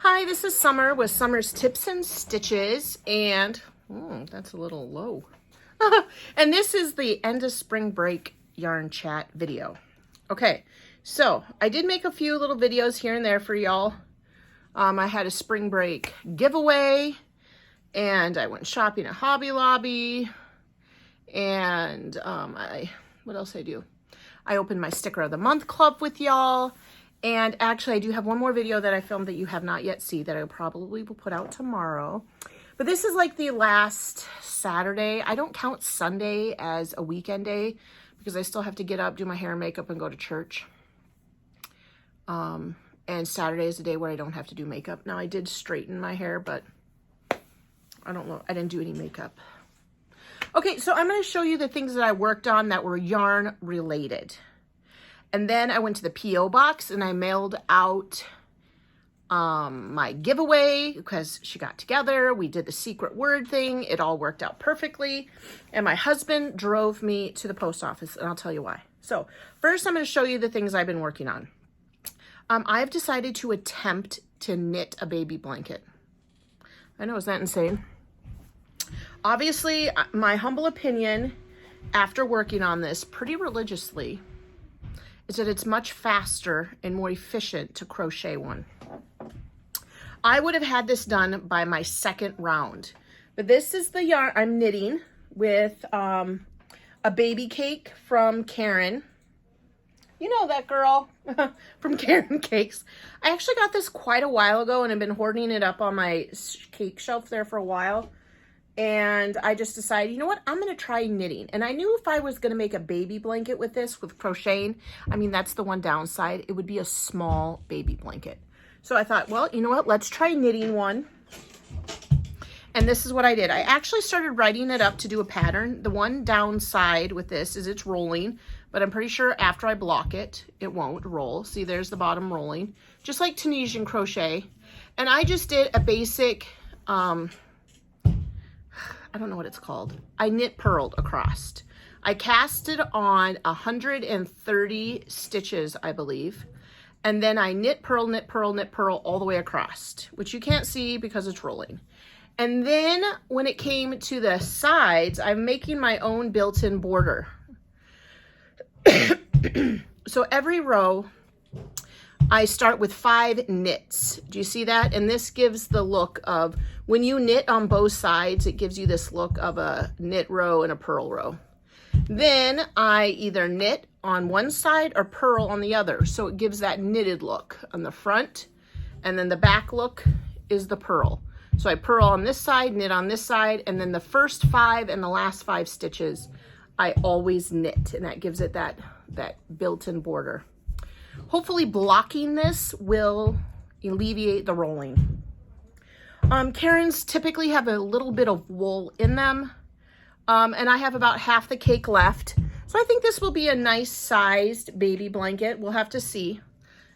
Hi, this is Summer with Summer's Tips and Stitches, and that's a little low. And this is the end of spring break yarn chat video. Okay, so I did make a few little videos here and there for y'all. I had a spring break giveaway, and I went shopping at Hobby Lobby, and what else I do? I opened my Sticker of the Month Club with y'all. And actually, I do have one more video that I filmed that you have not yet seen that I probably will put out tomorrow. But this is like the last Saturday. I don't count Sunday as a weekend day because I still have to get up, do my hair and makeup, and go to church. And Saturday is the day where I don't have to do makeup. Now, I did straighten my hair, but I don't know. I didn't do any makeup. Okay, so I'm going to show you the things that I worked on that were yarn related. And then I went to the P.O. box and I mailed out my giveaway because she got together. We did the secret word thing. It all worked out perfectly. And my husband drove me to the post office, and I'll tell you why. So first, I'm going to show you the things I've been working on. I've decided to attempt to knit a baby blanket. I know, isn't that insane? Obviously, my humble opinion after working on this pretty religiously is that it's much faster and more efficient to crochet one. I would have had this done by my second round, but this is the yarn I'm knitting with a baby cake from Karen. You know that girl from Karen Cakes. I actually got this quite a while ago and I've been hoarding it up on my cake shelf there for a while. And I just decided, you know what, I'm going to try knitting. And I knew if I was going to make a baby blanket with this, with crocheting, I mean, that's the one downside. It would be a small baby blanket. So I thought, well, you know what, let's try knitting one. And this is what I did. I actually started writing it up to do a pattern. The one downside with this is it's rolling, but I'm pretty sure after I block it, it won't roll. See, there's the bottom rolling, just like Tunisian crochet. And I just did a basic, I don't know what it's called. I knit purled across. I casted on 130 stitches, I believe. And then I knit, purl, knit, purl, knit, purl all the way across, which you can't see because it's rolling. And then when it came to the sides, I'm making my own built-in border. So every row, I start with 5 knits. Do you see that? And this gives the look of, when you knit on both sides, it gives you this look of a knit row and a purl row. Then I either knit on one side or purl on the other. So it gives that knitted look on the front, and then the back look is the purl. So I purl on this side, knit on this side, and then the first 5 and the last 5 stitches, I always knit, and that gives it that built-in border. Hopefully blocking this will alleviate the rolling. Karen's typically have a little bit of wool in them, and I have about half the cake left. So I think this will be a nice sized baby blanket. We'll have to see.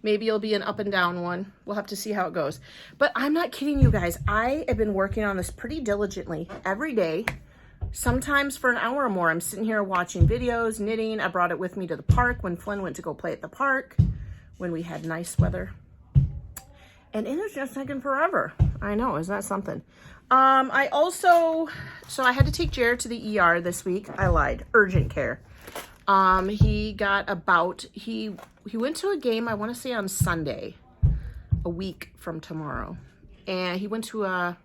Maybe it'll be an up and down one. We'll have to see how it goes. But I'm not kidding you guys. I have been working on this pretty diligently every day. Sometimes for an hour or more, I'm sitting here watching videos, knitting. I brought it with me to the park when Flynn went to go play at the park, when we had nice weather. And it is just taking forever. I know, isn't that something? So I had to take Jared to the ER this week. I lied, urgent care. He got he went to a game, I want to say on Sunday, a week from tomorrow. And he went to a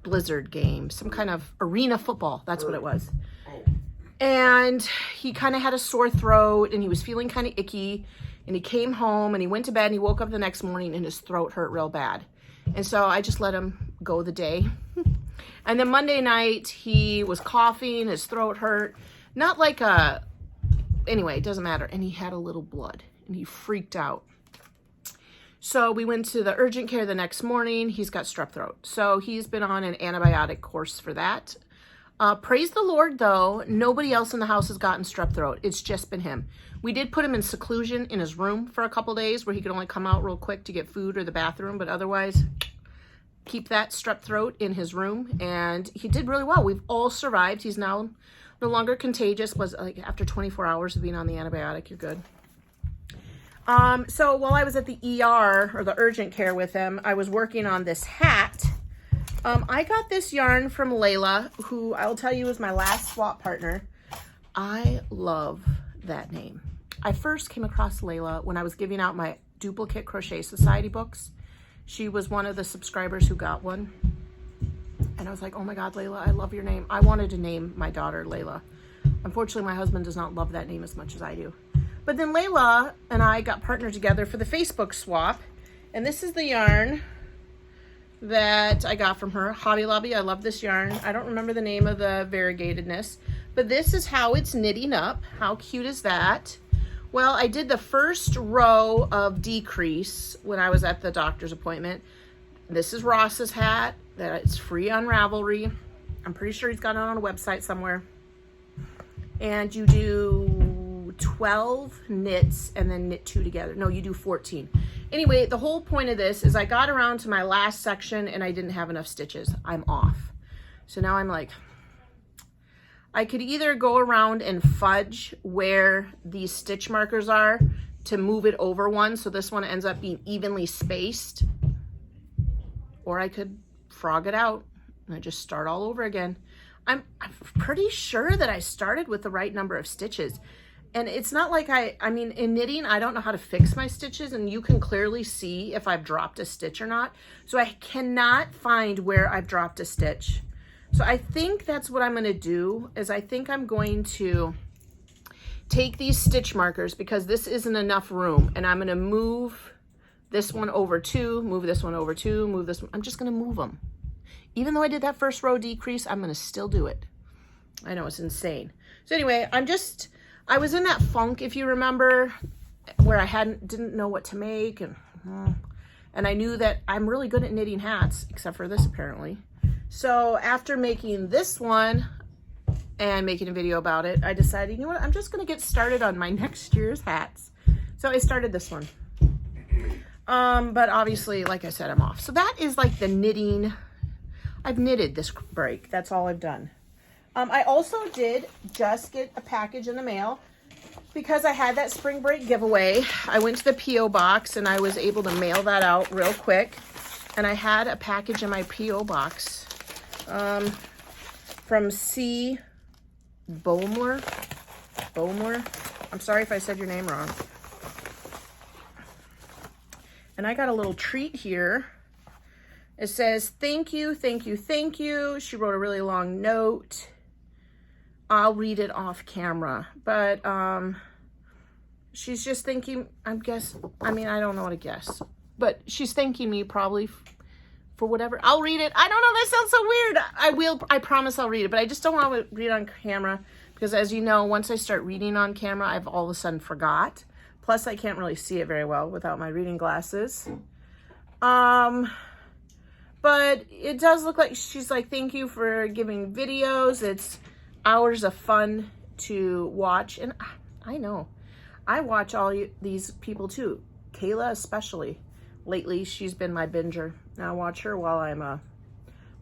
Blizzard game, some kind of arena football. That's what it was. And he kind of had a sore throat and he was feeling kind of icky, and he came home and he went to bed and he woke up the next morning and his throat hurt real bad. And so I just let him go the day. And then Monday night he was coughing, his throat hurt, not like anyway, it doesn't matter. And he had a little blood and he freaked out. So we went to the urgent care the next morning. He's got strep throat. So he's been on an antibiotic course for that. Praise the Lord, though, nobody else in the house has gotten strep throat. It's just been him. We did put him in seclusion in his room for a couple days where he could only come out real quick to get food or the bathroom, but otherwise keep that strep throat in his room. And he did really well. We've all survived. He's now no longer contagious. Was like after 24 hours of being on the antibiotic, you're good. So while I was at the ER, or the urgent care with him, I was working on this hat. I got this yarn from Layla, who I'll tell you is my last swap partner. I love that name. I first came across Layla when I was giving out my Duplicate Crochet Society books. She was one of the subscribers who got one. And I was like, oh my God, Layla, I love your name. I wanted to name my daughter Layla. Unfortunately, my husband does not love that name as much as I do. But then Layla and I got partnered together for the Facebook swap. And this is the yarn that I got from her. Hobby Lobby, I love this yarn. I don't remember the name of the variegatedness, but this is how it's knitting up. How cute is that? Well, I did the first row of decrease when I was at the doctor's appointment. This is Ross's hat. It's free on Ravelry. I'm pretty sure he's got it on a website somewhere. And you do 12 knits and then knit 2 together. No, you do 14. Anyway, the whole point of this is I got around to my last section and I didn't have enough stitches. I'm off. So now I'm like, I could either go around and fudge where these stitch markers are to move it over one so this one ends up being evenly spaced, or I could frog it out and I just start all over again. I'm pretty sure that I started with the right number of stitches. And it's not like I mean, in knitting, I don't know how to fix my stitches, and you can clearly see if I've dropped a stitch or not. So I cannot find where I've dropped a stitch. So I think that's what I'm gonna do, is I think I'm going to take these stitch markers, because this isn't enough room, and I'm gonna move this one over 2, move this one over 2, move this one. I'm just gonna move them. Even though I did that first row decrease, I'm gonna still do it. I know, it's insane. So anyway, I was in that funk, if you remember, where I didn't know what to make, and I knew that I'm really good at knitting hats, except for this apparently. So after making this one and making a video about it, I decided, you know what, I'm just gonna get started on my next year's hats. So I started this one. But obviously, like I said, I'm off. So that is like the knitting. I've knitted this break. That's all I've done. I also did just get a package in the mail because I had that spring break giveaway. I went to the P.O. box and I was able to mail that out real quick. And I had a package in my P.O. box from C Boemler. I'm sorry if I said your name wrong. And I got a little treat here. It says, thank you, thank you, thank you. She wrote a really long note. I'll read it off camera, but she's just thanking, I don't know what to guess, but she's thanking me probably for whatever. I'll read it. I don't know, that sounds so weird. I promise I'll read it, but I just don't want to read on camera because, as you know, once I start reading on camera, I've all of a sudden forgot. Plus, I can't really see it very well without my reading glasses. But it does look like she's like, thank you for giving videos. It's hours of fun to watch. And I know, I watch all these people too. Kayla especially. Lately, she's been my binger. Now I watch her while I'm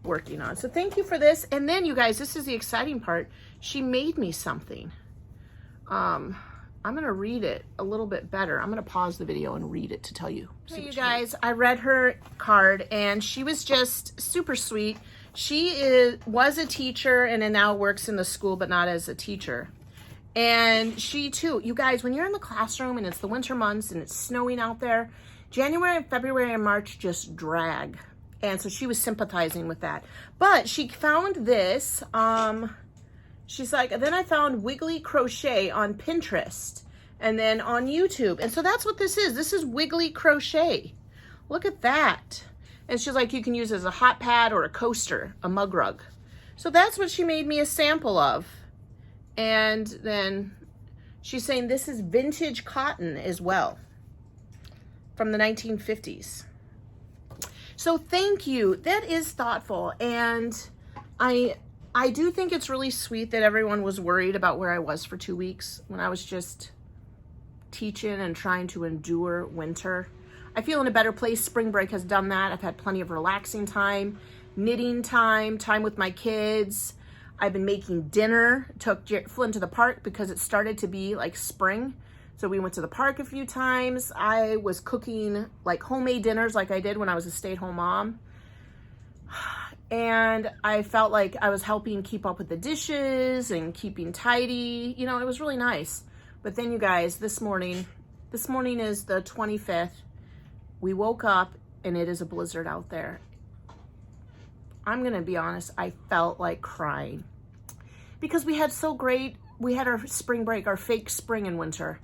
working on. So thank you for this. And then you guys, this is the exciting part. She made me something. I'm going to read it a little bit better. I'm going to pause the video and read it to tell you. Hey, you guys, I read her card and she was just super sweet. She was a teacher and now works in the school, but not as a teacher. And she too, you guys, when you're in the classroom and it's the winter months and it's snowing out there, January, February, and March just drag. And so she was sympathizing with that. But she found this, she's like, then I found Wiggly Crochet on Pinterest and then on YouTube. And so that's what this is. This is Wiggly Crochet. Look at that. And she's like, you can use it as a hot pad or a coaster, a mug rug. So that's what she made me a sample of. And then she's saying this is vintage cotton as well from the 1950s. So thank you. That is thoughtful. And I do think it's really sweet that everyone was worried about where I was for 2 weeks when I was just teaching and trying to endure winter. I feel in a better place. Spring break has done that. I've had plenty of relaxing time, knitting time with my kids. I've been making dinner. Took Flynn to the park because it started to be like spring. So we went to the park a few times. I was cooking like homemade dinners like I did when I was a stay-at-home mom. And I felt like I was helping keep up with the dishes and keeping tidy. You know, it was really nice. But then you guys, this morning is the 25th. We woke up and it is a blizzard out there. I'm gonna be honest, I felt like crying. Because we had our spring break, our fake spring and winter.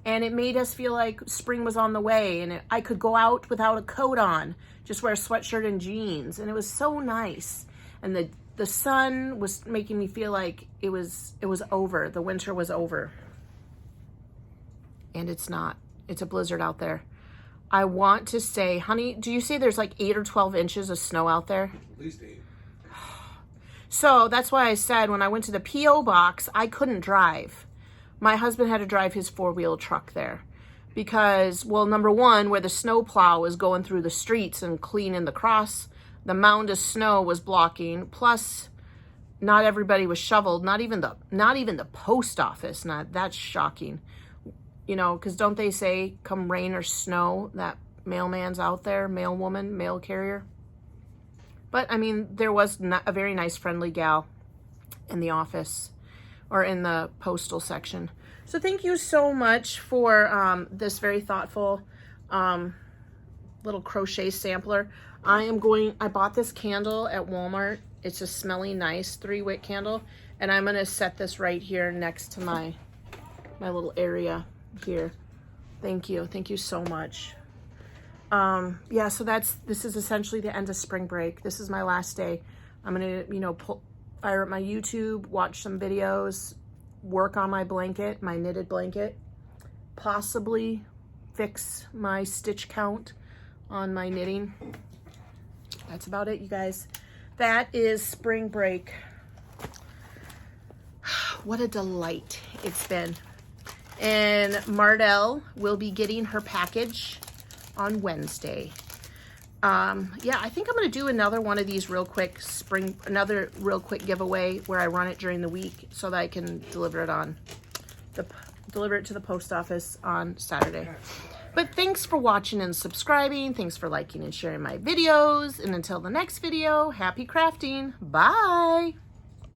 And it made us feel like spring was on the way, and I could go out without a coat on, just wear a sweatshirt and jeans, and it was so nice. And the sun was making me feel like it was over. The winter was over. And it's not. It's a blizzard out there. I want to say, honey, do you say there's like 8 or 12 inches of snow out there? At least 8. So that's why I said when I went to the P.O. box, I couldn't drive. My husband had to drive his 4-wheel truck there because, well, number one, where the snow plow was going through the streets and cleaning the cross, the mound of snow was blocking. Plus, not everybody was shoveled. Not even the post office. Not that's shocking, you know, because don't they say come rain or snow that mailman's out there, mail woman, mail carrier. But I mean, there was a very nice, friendly gal in the office. Or in the postal section. So thank you so much for this very thoughtful little crochet sampler. I bought this candle at Walmart. It's a smelly nice 3-wick candle. And I'm gonna set this right here next to my little area here. Thank you so much. Yeah, so this is essentially the end of spring break. This is my last day. I'm gonna, you know, fire up my YouTube, watch some videos, work on my blanket, my knitted blanket, possibly fix my stitch count on my knitting. That's about it, you guys. That is spring break. What a delight it's been. And Mardell will be getting her package on Wednesday. Yeah, I think I'm going to do another one of these real quick another real quick giveaway where I run it during the week so that I can deliver it to the post office on Saturday. But thanks for watching and subscribing. Thanks for liking and sharing my videos. And until the next video, happy crafting. Bye.